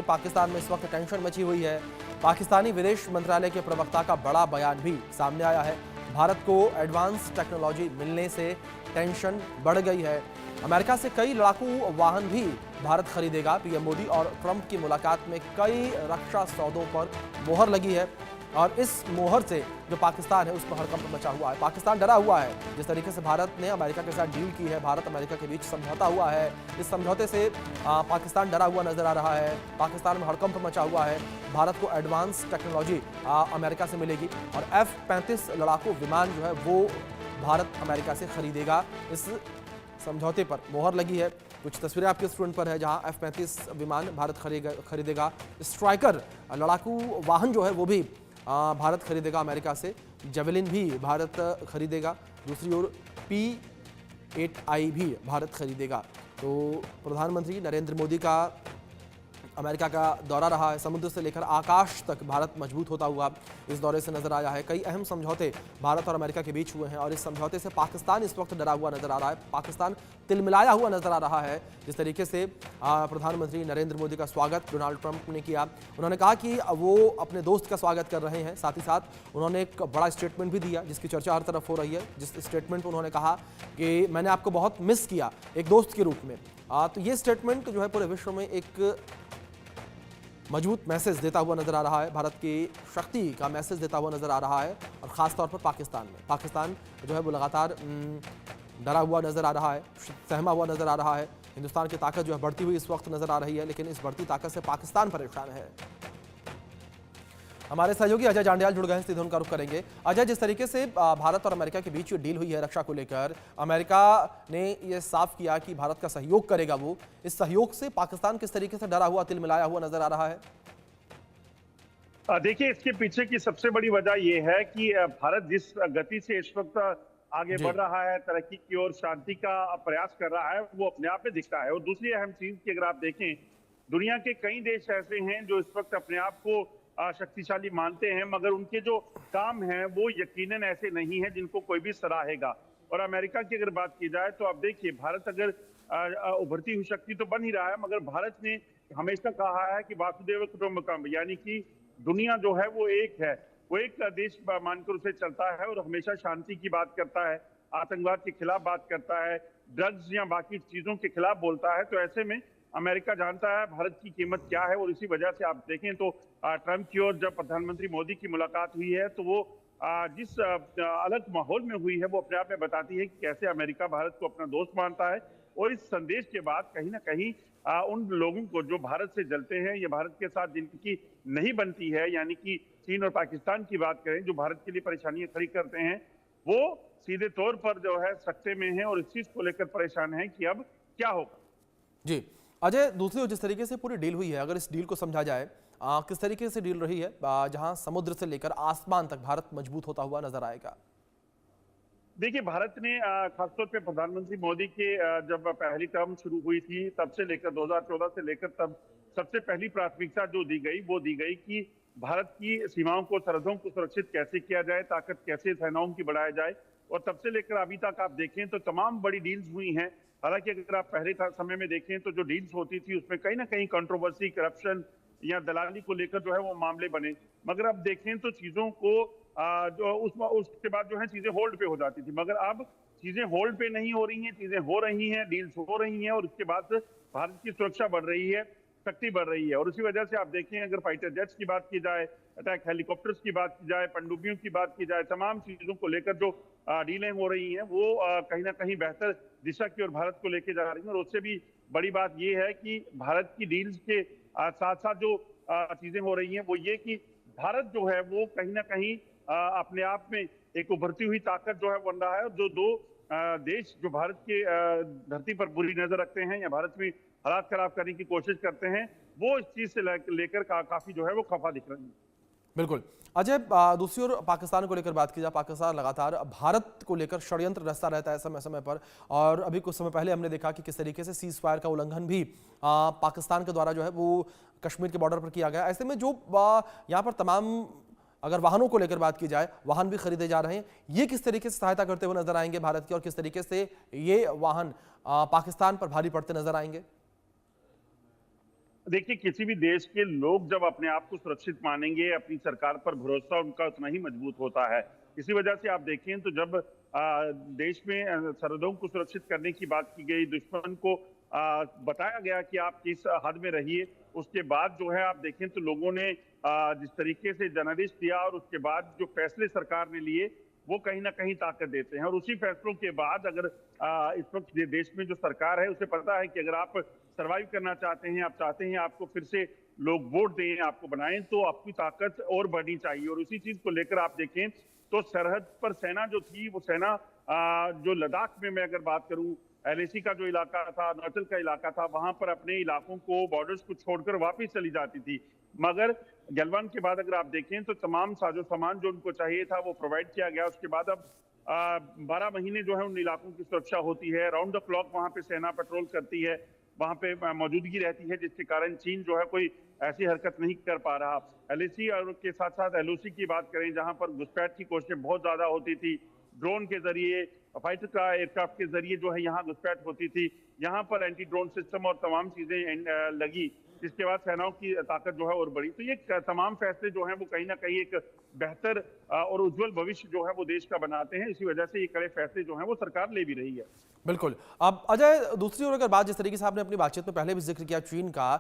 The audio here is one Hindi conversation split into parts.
पाकिस्तान में इस वक्त टेंशन मची हुई है। पाकिस्तानी विदेश मंत्रालय के प्रवक्ता का बड़ा बयान भी सामने आया है। भारत को एडवांस टेक्नोलॉजी मिलने से टेंशन बढ़ गई है। अमेरिका से कई लड़ाकू वाहन भी भारत खरीदेगा। पीएम मोदी और ट्रंप की मुलाकात में कई रक्षा सौदों पर मोहर लगी है और इस मोहर से जो पाकिस्तान है उस पर हड़कंप मचा हुआ है। पाकिस्तान डरा हुआ है। जिस तरीके से भारत ने अमेरिका के साथ डील की है, भारत अमेरिका के बीच समझौता हुआ है, इस समझौते से पाकिस्तान डरा हुआ नजर आ रहा है। पाकिस्तान में हड़कंप मचा हुआ है। भारत को एडवांस टेक्नोलॉजी अमेरिका से मिलेगी और F-35 लड़ाकू विमान जो है वो भारत अमेरिका से खरीदेगा। इस समझौते पर मोहर लगी है। कुछ तस्वीरें आपके स्क्रीन पर है जहां F-35 विमान भारत खरीदेगा। स्ट्राइकर लड़ाकू वाहन जो है वो भी भारत खरीदेगा अमेरिका से। जेवलिन भी भारत खरीदेगा। दूसरी ओर P-8I भी भारत खरीदेगा। तो प्रधानमंत्री नरेंद्र मोदी का अमेरिका का दौरा रहा है। समुद्र से लेकर आकाश तक भारत मजबूत होता हुआ इस दौरे से नजर आया है। कई अहम समझौते भारत और अमेरिका के बीच हुए हैं और इस समझौते से पाकिस्तान इस वक्त डरा हुआ नजर आ रहा है। पाकिस्तान तिलमिलाया हुआ नजर आ रहा है। जिस तरीके से प्रधानमंत्री नरेंद्र मोदी का स्वागत डोनाल्ड ट्रंप ने किया, उन्होंने कहा कि वो अपने दोस्त का स्वागत कर रहे हैं। साथ ही साथ उन्होंने एक बड़ा स्टेटमेंट भी दिया जिसकी चर्चा हर तरफ हो रही है। जिस स्टेटमेंट में उन्होंने कहा कि मैंने आपको बहुत मिस किया एक दोस्त के रूप में। तो ये स्टेटमेंट जो है पूरे विश्व में एक मजबूत मैसेज देता हुआ नजर आ रहा है। भारत की शक्ति का मैसेज देता हुआ नजर आ रहा है और ख़ास तौर पर पाकिस्तान में। पाकिस्तान जो है वो लगातार डरा हुआ नजर आ रहा है, सहमा हुआ नजर आ रहा है। हिंदुस्तान की ताकत जो है बढ़ती हुई इस वक्त नजर आ रही है, लेकिन इस बढ़ती ताकत से पाकिस्तान परेशान है। हमारे सहयोगी अजय जांडियाल जुड़ गए हैं, सीधे उनका रुख करेंगे। अजय, जिस तरीके से भारत और अमेरिका के बीच डील हुई है रक्षा को लेकर, अमेरिका ने यह साफ किया कि भारत का सहयोग करेगा। वो इस सहयोग से पाकिस्तान किस तरीके से डरा हुआ तिलमिलाया हुआ नजर आ रहा है? देखिए, इसके पीछे की सबसे बड़ी वजह यह है कि भारत जिस गति से इस वक्त आगे बढ़ रहा है, तरक्की की ओर, शांति का प्रयास कर रहा है, वो अपने आप में दिखता है। और दूसरी अहम चीज की अगर आप देखें, दुनिया के कई देश ऐसे हैं जो इस वक्त अपने आप को शक्तिशाली मानते हैं, मगर उनके जो काम हैं वो यकीनन ऐसे नहीं है जिनको कोई भी सराहेगा। और अमेरिका की अगर बात की जाए तो आप देखिए, भारत अगर उभरती हुई शक्ति तो बन ही रहा है, मगर भारत ने हमेशा कहा है कि वासुदेव कुटुंबकम, यानी कि दुनिया जो है वो एक है, वो एक देश मानकर उसे चलता है और हमेशा शांति की बात करता है, आतंकवाद के खिलाफ बात करता है, ड्रग्स या बाकी चीजों के खिलाफ बोलता है। तो ऐसे में अमेरिका जानता है भारत की कीमत क्या है। और इसी वजह से आप देखें तो ट्रंप की ओर जब प्रधानमंत्री मोदी की मुलाकात हुई है तो वो जिस अलग माहौल में हुई है वो अपने आप में बताती है कि कैसे अमेरिका भारत को अपना दोस्त मानता है। और इस संदेश के बाद कहीं ना कहीं उन लोगों को जो भारत से जलते हैं या भारत के साथ जिनकी नहीं बनती है, यानी कि चीन और पाकिस्तान की बात करें, जो भारत के लिए परेशानियां खड़ी करते हैं, वो सीधे तौर पर जो है सकते में है और इस चीज को लेकर परेशान है कि अब क्या होगा। जी अजय, दूसरी ओर जिस तरीके से पूरी डील हुई है, अगर इस डील को समझा जाए, किस तरीके से डील रही है जहां समुद्र से लेकर आसमान तक भारत मजबूत होता हुआ नजर आएगा? देखिए, भारत ने खासतौर पे प्रधानमंत्री मोदी के जब पहली टर्म शुरू हुई थी तब से लेकर 2014 से लेकर तब सबसे पहली प्राथमिकता जो दी गई वो दी गई कि भारत की सीमाओं को, सरहदों को सुरक्षित कैसे किया जाए, ताकत कैसे सेनाओं की बढ़ाया जाए। और तब से लेकर अभी तक आप देखें तो तमाम बड़ी डील्स हुई हैं। हालांकि अगर आप पहले समय में देखें तो जो डील्स होती थी उसमें कहीं ना कहीं कंट्रोवर्सी, करप्शन या दलाली को लेकर जो है वो मामले बने, मगर अब देखें तो चीजों को जो उसके बाद जो है चीजें होल्ड पे हो जाती थी, मगर अब चीजें होल्ड पे नहीं हो रही हैं, चीजें हो रही हैं, डील्स हो रही हैं और उसके बाद भारत की सुरक्षा बढ़ रही है, शक्ति बढ़ रही है। और उसी वजह से आप देखें, अगर फाइटर जेट्स की बात की जाए, अटैक हेलीकॉप्टर्स की बात की जाए, पनडुब्बियों की बात की जाए, तमाम चीजों को लेकर जो डीलें हो रही हैं वो कहीं ना कहीं बेहतर दिशा की ओर भारत को लेकर जा रही हैं। और उससे भी बड़ी बात यह है कि भारत की डील्स के साथ साथ जो चीजें हो रही हैं वो ये कि भारत जो है वो कहीं ना कहीं अपने आप में एक उभरती हुई ताकत जो है बन रहा है। और जो दो देश जो भारत के धरती पर बुरी नजर रखते हैं या भारत में हालात खराब करने की कोशिश करते हैं, वो इस चीज से लेकर काफी जो है वो खफा दिख रहे हैं। बिल्कुल अजय, दूसरी ओर पाकिस्तान को लेकर बात की जाए, पाकिस्तान लगातार भारत को लेकर षड्यंत्र रचता रहता है समय समय पर। और अभी कुछ समय पहले हमने देखा कि किस तरीके से सीज फायर का उल्लंघन भी पाकिस्तान के द्वारा जो है वो कश्मीर के बॉर्डर पर किया गया। ऐसे में जो यहाँ पर तमाम, अगर वाहनों को लेकर बात की जाए, वाहन भी खरीदे जा रहे हैं, ये किस तरीके से सहायता करते हुए नजर आएंगे भारत की, और किस तरीके से ये वाहन पाकिस्तान पर भारी पड़ते नजर आएंगे? देखिए, किसी भी देश के लोग जब अपने आप को सुरक्षित मानेंगे, अपनी सरकार पर भरोसा उनका उतना ही मजबूत होता है। इसी वजह से आप देखें तो जब देश में सरहदों को सुरक्षित करने की बात की गई, दुश्मन को बताया गया कि आप किस हद में रहिए, उसके बाद जो है आप देखें तो लोगों ने जिस तरीके से जनादेश दिया और उसके बाद जो फैसले सरकार ने लिए, वो कहीं न कहीं ताकत देते हैं। और उसी फैसलों के बाद अगर इस वक्त ये देश में जो सरकार है, उसे पता है कि अगर आप सर्वाइव करना चाहते हैं, आप चाहते हैं आपको फिर से लोग वोट दें, आपको बनाएं, तो आपकी ताकत और बढ़नी चाहिए। और उसी चीज को लेकर आप देखें तो सरहद पर सेना जो थी, वो सेना जो लद्दाख में मैं अगर बात करूं, एलएसी का जो इलाका था, अरुणाचल का इलाका था, वहां पर अपने इलाकों को, बॉर्डर्स को छोड़कर वापिस चली जाती थी। मगर गलवान के बाद अगर आप देखें तो तमाम साजो सामान जो उनको चाहिए था वो प्रोवाइड किया गया। उसके बाद अब 12 महीने जो है उन इलाकों की सुरक्षा होती है, राउंड द क्लॉक वहां पे सेना पेट्रोल करती है, वहां पे मौजूदगी रहती है, जिसके कारण चीन जो है कोई ऐसी हरकत नहीं कर पा रहा। एलएसी और के साथ साथ एलओसी की बात करें, जहां पर घुसपैठ की कोशिशें बहुत ज्यादा होती थी, ड्रोन के जरिए, फाइटर का एयरक्राफ्ट के जरिए जो है यहाँ घुसपैठ होती थी, यहाँ पर एंटी ड्रोन सिस्टम और तमाम चीजें लगी, जिसके बाद सेनाओं की ताकत जो है और बढ़ी। तो ये तमाम फैसले जो हैं वो कहीं ना कहीं एक बेहतर और उज्जवल भविष्य जो है वो देश का बनाते हैं। इसी वजह से ये कड़े फैसले जो हैं वो सरकार ले भी रही है। बिल्कुल। अब अजय, दूसरी ओर अगर बात, जिस तरीके से आपने अपनी बातचीत में पहले भी जिक्र किया चीन का,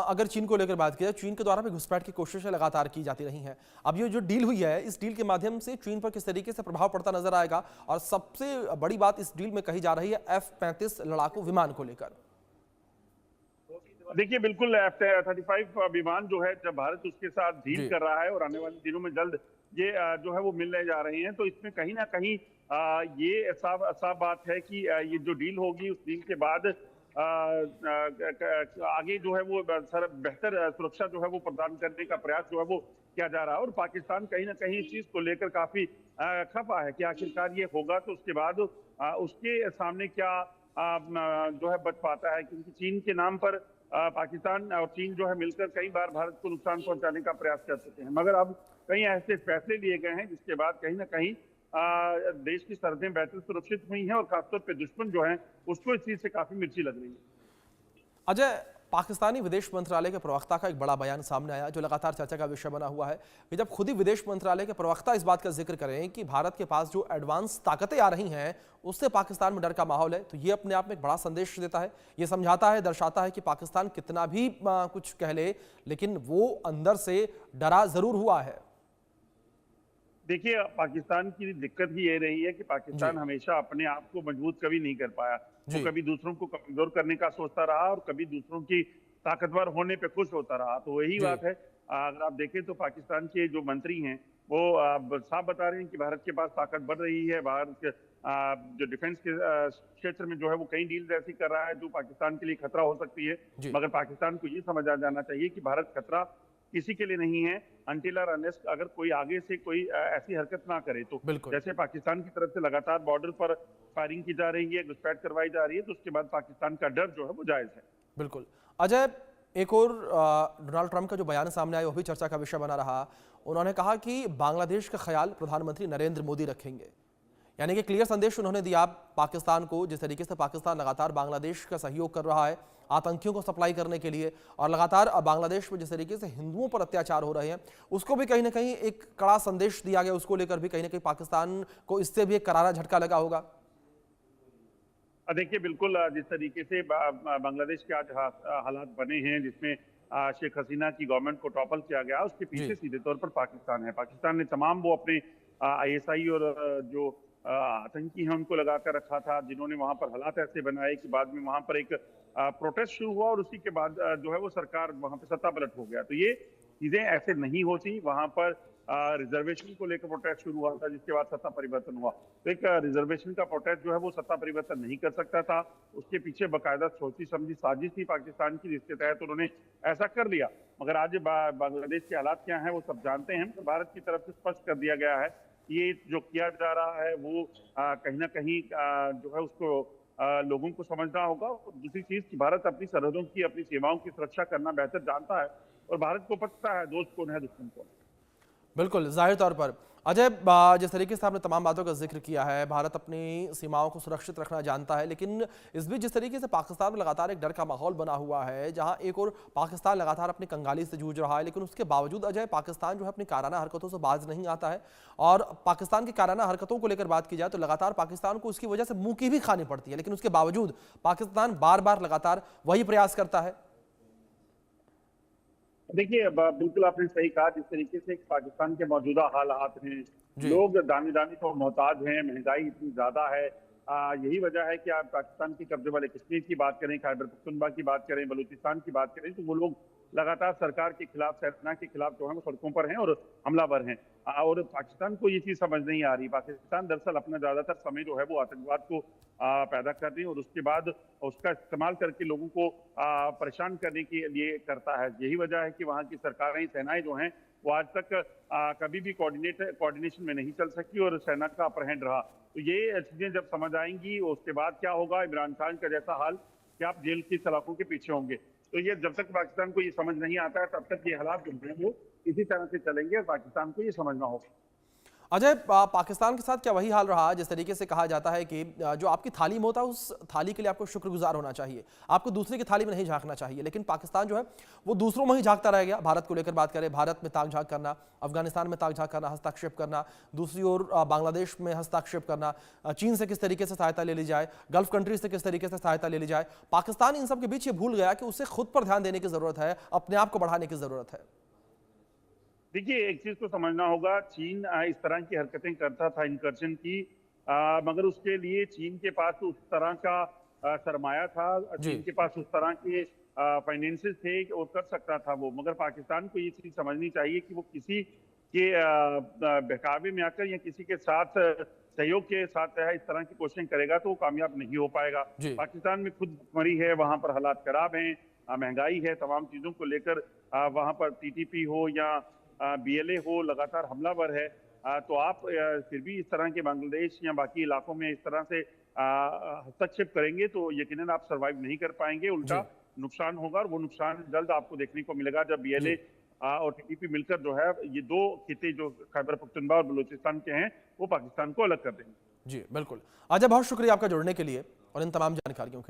अगर चीन को लेकर बात की जाए, चीन के द्वारा भी घुसपैठ की कोशिशें लगातार की जाती रही हैं। अब ये जो डील हुई है, इस डील के माध्यम से चीन पर किस तरीके से प्रभाव पड़ता नजर आएगा? और सबसे बड़ी बात इस डील में कही जा रही है F-35 लड़ाकू विमान को लेकर। देखिए, बिल्कुल F-35 विमान जो है, जब भारत उसके साथ डील कर रहा है और आने वाले दिनों में जल्द ये जो है वो मिलने जा रहे हैं, तो इसमें कहीं ना कहीं ये साफ बात है कि ये जो डील होगी, उस डील के बाद आगे जो है वो बेहतर सुरक्षा जो है वो प्रदान करने का प्रयास जो है वो किया जा रहा है। और पाकिस्तान कहीं ना कहीं इस चीज को लेकर काफी खफा है कि आखिरकार ये होगा तो उसके बाद उसके सामने क्या जो है बच पाता है, क्योंकि चीन के नाम पर पाकिस्तान और चीन जो है मिलकर कई बार भारत को नुकसान पहुंचाने का प्रयास कर चुके हैं। मगर अब कई ऐसे फैसले लिए गए हैं जिसके बाद कहीं ना कहीं देश की सरहदें बेहतर सुरक्षित हुई हैं और खासतौर पर दुश्मन जो है उसको इस चीज से काफी मिर्ची लग रही है। अजय, पाकिस्तानी विदेश मंत्रालय के प्रवक्ता का एक बड़ा बयान सामने आया जो लगातार चर्चा का विषय बना हुआ है कि जब खुद ही विदेश मंत्रालय के प्रवक्ता इस बात का जिक्र करें कि भारत के पास जो एडवांस ताकतें आ रही हैं उससे पाकिस्तान में डर का माहौल है, तो ये अपने आप में एक बड़ा संदेश देता है। ये समझाता है, दर्शाता है कि पाकिस्तान कितना भी कुछ कह ले, लेकिन वो अंदर से डरा जरूर हुआ है। देखिए, पाकिस्तान की दिक्कत ही ये रही है कि पाकिस्तान हमेशा अपने आप को मजबूत कभी नहीं कर पाया। वो कभी दूसरों को कमजोर करने का सोचता रहा और कभी दूसरों की ताकतवर होने पे खुश होता रहा। तो वही बात है, अगर आप देखें तो पाकिस्तान के जो मंत्री हैं वो साफ बता रहे हैं कि भारत के पास ताकत बढ़ रही है। भारत के जो डिफेंस के क्षेत्र में जो है वो कई डील ऐसी कर रहा है जो पाकिस्तान के लिए खतरा हो सकती है। मगर पाकिस्तान को ये समझ आ जाना चाहिए कि भारत खतरा किसी के लिए नहीं है अनटिल और अनलेस अगर कोई आगे से कोई ऐसी हरकत ना करे तो। जैसे पाकिस्तान की तरफ से लगातार बॉर्डर पर फायरिंग की जा रही है, घुसपैठ करवाई जा रही है, तो उसके बाद पाकिस्तान का डर जो है वो जायज है। बिल्कुल। अजय, एक और डोनाल्ड ट्रंप का जो बयान सामने आया वो भी चर्चा का विषय बना रहा। उन्होंने कहा कि बांग्लादेश का ख्याल प्रधानमंत्री नरेंद्र मोदी रखेंगे, यानी कि क्लियर संदेश उन्होंने दिया पाकिस्तान को। जिस तरीके से पाकिस्तान लगातार बांग्लादेश का सहयोग कर रहा है आतंकियों को सप्लाई करने के लिए, और लगातार बांग्लादेश में जिस तरीके से हिंदुओं पर अत्याचार हो रहे हैं, उसको भी कहीं ना कहीं एक कड़ा संदेश दिया गया। उसको लेकर भी कहीं ना कहीं पाकिस्तान को इससे भी एक करारा झटका लगा होगा। देखिए, बिल्कुल जिस तरीके से बांग्लादेश के आज हालात बने हैं, जिसमें शेख हसीना की गवर्नमेंट को टॉपल किया गया, उसके पीछे सीधे तौर पर पाकिस्तान है। पाकिस्तान ने तमाम वो अपने आईएसआई और जो आतंकी हैं उनको लगा कर रखा था, जिन्होंने वहां पर हालात ऐसे बनाए कि बाद में वहां पर एक प्रोटेस्ट शुरू हुआ और उसी के बाद जो है वो सरकार वहां पर सत्ता पलट हो गया। तो ये चीजें ऐसे नहीं होती। वहां पर रिजर्वेशन को लेकर प्रोटेस्ट शुरू हुआ था, जिसके बाद सत्ता परिवर्तन हुआ। तो एक रिजर्वेशन का प्रोटेस्ट जो है वो सत्ता परिवर्तन नहीं कर सकता था। उसके पीछे बाकायदा सोची समझी साजिश थी पाकिस्तान की, जिसके तहत उन्होंने ऐसा कर लिया। मगर आज बांग्लादेश के हालात क्या हैं वो सब जानते हैं। तो भारत की तरफ से स्पष्ट कर दिया गया है ये जो किया जा रहा है वो कहीं ना कहीं जो है उसको लोगों को समझना होगा। दूसरी चीज कि भारत अपनी सरहदों की, अपनी सीमाओं की सुरक्षा करना बेहतर जानता है और भारत को पता है दोस्त कौन है दुश्मन कौन है। बिल्कुल, जाहिर तौर पर। अजय, जिस तरीके से आपने तमाम बातों का जिक्र किया है, भारत अपनी सीमाओं को सुरक्षित रखना जानता है, लेकिन इस बीच जिस तरीके से पाकिस्तान में लगातार एक डर का माहौल बना हुआ है, जहां एक और पाकिस्तान लगातार अपनी कंगाली से जूझ रहा है, लेकिन उसके बावजूद अजय, पाकिस्तान जो है अपनी काराना हरकतों से बाज नहीं आता है। और पाकिस्तान की काराना हरकतों को लेकर बात की जाए तो लगातार पाकिस्तान को उसकी वजह से मुंह की भी खानी पड़ती है, लेकिन उसके बावजूद पाकिस्तान बार बार लगातार वही प्रयास करता है। देखिए, बिल्कुल आपने सही कहा। जिस तरीके से पाकिस्तान के मौजूदा हालात हैं, जी। लोग दाने दाने को मोहताज हैं, महंगाई इतनी ज्यादा है। यही वजह है कि आप पाकिस्तान के कब्जे वाले कश्मीर की बात करें, खैबर पख्तूनख्वा की बात करें, बलूचिस्तान की बात करें, तो वो लोग लगातार सरकार के खिलाफ, सेना के खिलाफ जो है वो सड़कों पर हैं और हमलावर हैं। और पाकिस्तान को ये चीज समझ नहीं आ रही। पाकिस्तान दरअसल अपना ज्यादातर समय जो है वो आतंकवाद को पैदा कर रही है और उसके बाद उसका इस्तेमाल करके लोगों को परेशान करने के लिए करता है। यही वजह है कि वहाँ की सरकारें, सेनाएं जो हैं वो आज तक कभी भी कोऑर्डिनेशन में नहीं चल सकी और सेना का अपर हैंड रहा। तो ये चीजें जब समझ आएंगी उसके बाद क्या होगा, इमरान खान का जैसा हाल कि आप जेल की सलाखों के पीछे होंगे। तो ये जब तक पाकिस्तान को ये समझ नहीं आता है तब तक ये हालात जो हैं वो इसी तरह से चलेंगे और पाकिस्तान को ये समझना होगा। अजय, पाकिस्तान के साथ क्या वही हाल रहा जिस तरीके से कहा जाता है कि जो आपकी थाली में होता है उस थाली के लिए आपको शुक्रगुजार होना चाहिए, आपको दूसरे की थाली में नहीं झांकना चाहिए, लेकिन पाकिस्तान जो है वो दूसरों में ही झांकता रह गया। भारत को लेकर बात करें, भारत में ताक झांक करना, अफगानिस्तान में ताक झांक करना, हस्तक्षेप करना, दूसरी ओर बांग्लादेश में हस्तक्षेप करना, चीन से किस तरीके से सहायता ले ली जाए, गल्फ कंट्रीज से किस तरीके से सहायता ले ली जाए। पाकिस्तान इन सब के बीच ये भूल गया कि उसे खुद पर ध्यान देने की जरूरत है, अपने आप को बढ़ाने की जरूरत है। देखिए, एक चीज तो समझना होगा, चीन इस तरह की हरकतें करता था इनकर्जन की, मगर उसके लिए चीन के पास उस तरह का सरमाया था, जी। चीन के पास उस तरह के फाइनेंसेस थे कि वो कर सकता था वो। मगर पाकिस्तान को ये चीज समझनी चाहिए कि वो किसी के बहकावे में आकर या किसी के साथ सहयोग के साथ इस तरह की कोशिशें करेगा तो वो कामयाब नहीं हो पाएगा। जी। पाकिस्तान में खुद मरी है, वहां पर हालात खराब हैं, महंगाई है, तमाम चीजों को लेकर वहां पर टीटीपी हो या बीएलए हो, लगातार हमलावर है। तो आप फिर भी इस तरह के बांग्लादेश या बाकी इलाकों में इस तरह से हस्तक्षेप करेंगे तो यकीनन आप सरवाइव नहीं कर पाएंगे, उल्टा जी। नुकसान होगा। और वो नुकसान जल्द आपको देखने को मिलेगा जब बीएलए जी। और टीटीपी मिलकर जो है ये दो खिते जो खैबर पख्तूनख्वा और बलूचिस्तान के हैं वो पाकिस्तान को अलग कर देंगे। जी बिल्कुल। अजय, बहुत शुक्रिया आपका जुड़ने के लिए और इन तमाम जानकारियों के